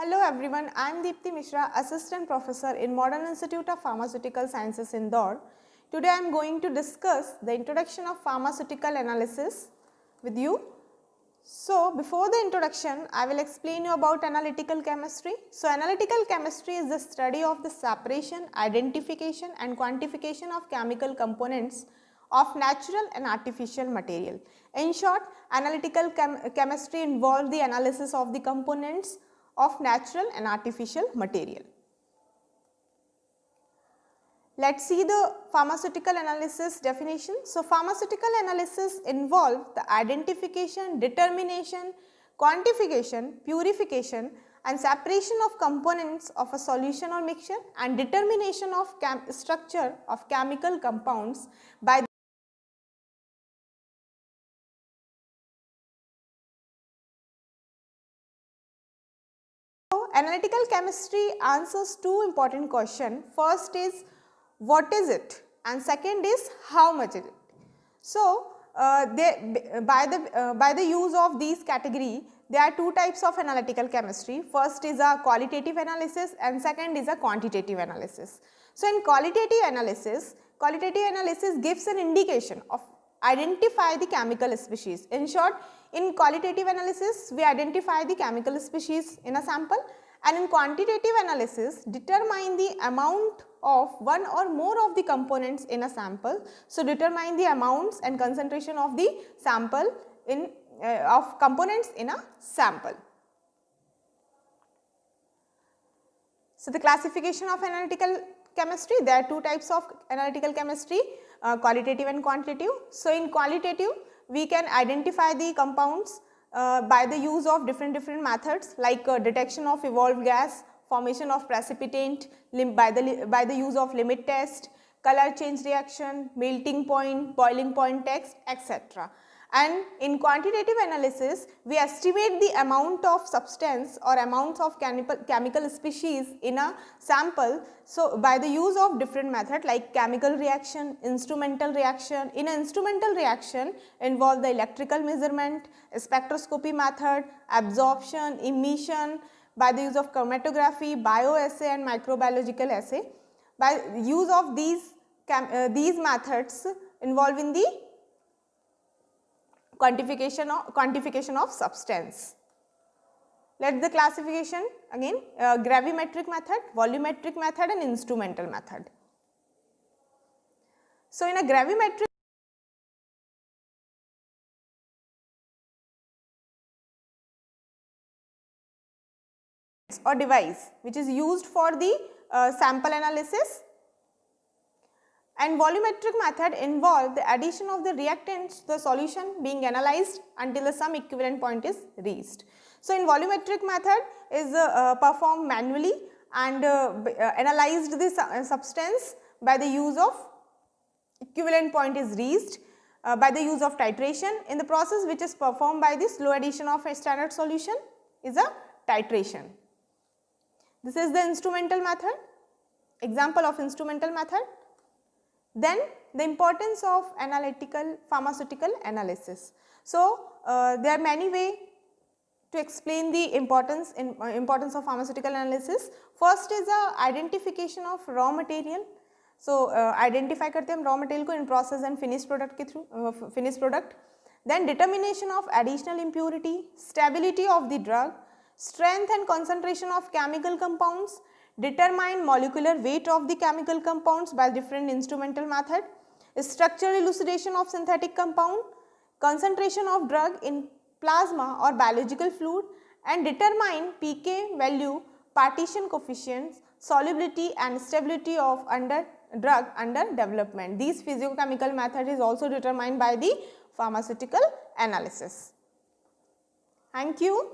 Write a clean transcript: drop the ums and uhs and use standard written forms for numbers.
Hello everyone, I am Deepti Mishra, Assistant Professor in Modern Institute of Pharmaceutical Sciences Indore. Today I am going to discuss the introduction of pharmaceutical analysis with you. So, before the introduction, I will explain you about analytical chemistry. So, analytical chemistry is the study of the separation, identification and quantification of chemical components of natural and artificial material. In short, analytical chemistry involves the analysis of the components of natural and artificial material. Let us see the pharmaceutical analysis definition. So, pharmaceutical analysis involves the identification, determination, quantification, purification and separation of components of a solution or mixture and determination of structure of chemical compounds by analytical chemistry answers two important questions. First is what is it and second is how much is it. So, by the use of these category, there are two types of analytical chemistry. First is a qualitative analysis and second is a quantitative analysis. So, in qualitative analysis gives an indication of identify the chemical species. In short, in qualitative analysis, we identify the chemical species in a sample, and in quantitative analysis determine the amount of one or more of the components in a sample. So, determine the amounts and concentration of the sample in of components in a sample. So, the classification of analytical chemistry, there are two types of analytical chemistry, qualitative and quantitative. So, in qualitative we can identify the compounds by the use of different methods like detection of evolved gas, formation of precipitant by the use of limit test, color change reaction, melting point, boiling point test, etc. And in quantitative analysis, we estimate the amount of substance or amounts of chemical species in a sample. So, by the use of different methods like chemical reaction, instrumental reaction. In an instrumental reaction involve the electrical measurement, spectroscopy method, absorption, emission, by the use of chromatography, bioassay and microbiological assay. By use of these methods involved in the quantification of substance. Let the classification again gravimetric method, volumetric method and instrumental method. So, in a gravimetric or device which is used for the sample analysis, and volumetric method involve the addition of the reactants to the solution being analyzed until some equivalent point is reached. So, in volumetric method is performed manually and analyzed the substance by the use of equivalent point is reached by the use of titration. In the process which is performed by the slow addition of a standard solution is a titration. This is the instrumental method, example of instrumental method. Then the importance of analytical pharmaceutical analysis. So, there are many ways to explain the importance of pharmaceutical analysis. First is identification of raw material. So, identify करते हैं हम raw material को in process and finished product के through finished product. Then determination of additional impurity, stability of the drug, strength and concentration of chemical compounds, determine molecular weight of the chemical compounds by different instrumental method, structural elucidation of synthetic compound, concentration of drug in plasma or biological fluid, and determine pK value, partition coefficients, solubility and stability of drug under development. These physiochemical method is also determined by the pharmaceutical analysis. Thank you.